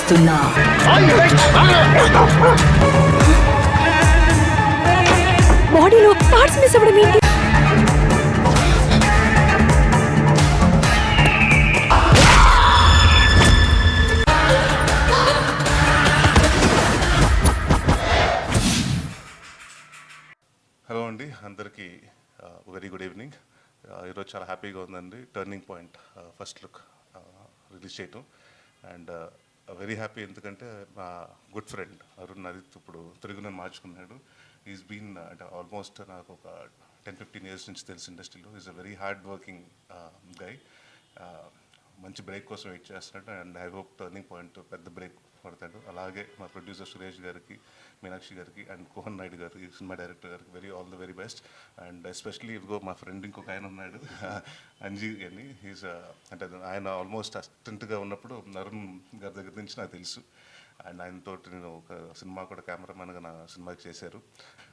వస్తున్నా. బాడీలో parts miss అవ్వడం ఏంటి? హలో అండి, అందరికీ వెరీ గుడ్ ఈవినింగ్. ఈరోజు చాలా హ్యాపీగా ఉందండి. Turning point first look release చేయటం. అండ్ వెరీ హ్యాపీ ఎందుకంటే మా గుడ్ ఫ్రెండ్ అరుణ్ ఆదిత్ ఇప్పుడు తెలుగు నన్ను మార్చుకున్నాడు. ఈజ్ బీన్ అంటే ఆల్మోస్ట్ నాకు ఒక 10-15 years నుంచి తెలుసు ఇండస్ట్రీలో. Is a very hard working guy. మంచి బ్రేక్ కోసం వెయిట్ చేస్తున్నాడు. And I hope turning point పెద్ద బ్రేక్ పడతాడు. అలాగే మా ప్రొడ్యూసర్ సురేష్ గారికి, మీనాక్షి గారికి అండ్ కోహన్ నాయుడు గారికి, సినిమా డైరెక్టర్ గారికి all the very best. And especially ఇదిగో మా ఫ్రెండ్ ఇంకొక ఆయన ఉన్నాడు, అంజీ అని. హీస్ అంటే ఆయన ఆల్మోస్ట్ అసిస్టెంట్గా ఉన్నప్పుడు అరుణ్ గారి దగ్గర నుంచి నాకు తెలుసు. అండ్ ఆయనతో నేను ఒక సినిమా కూడా కెమెరామెన్గా నా సినిమాకి చేశారు.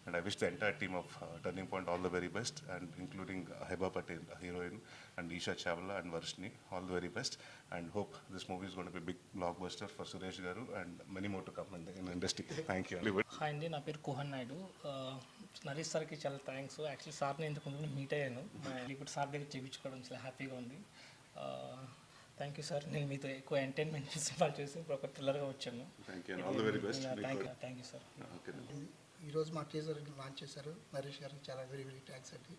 And I wish the entire team of turning point all the very best. And including Hebah Patel heroine and Esha Chawla and Varshini, all the very best. And hope this movie is going to be a big blockbuster for Suresh Garu and many more to come in the industry. Thank you. Hi అండి, నా పేరు Cohen Naidu. Naresh సార్కి చాలా thanks. Actually సార్ని ఇంతకు ముందు meet అయ్యాను. ఇప్పుడు సార్ దగ్గర చేయించుకోవడం చాలా హ్యాపీగా ఉంది. Thank you sir. నేను మీతో ఎక్కువ ఎంటర్టైన్మెంట్ సినిమాలు చేసి ఇప్పుడు ఒక థ్రిల్లర్గా వచ్చాను. Thank you sir. ఈరోజు మా టీజర్ లాంచ్ చేశారు. నరేష్ గారికి చాలా వెరీ వెరీ థ్యాంక్స్ అండి.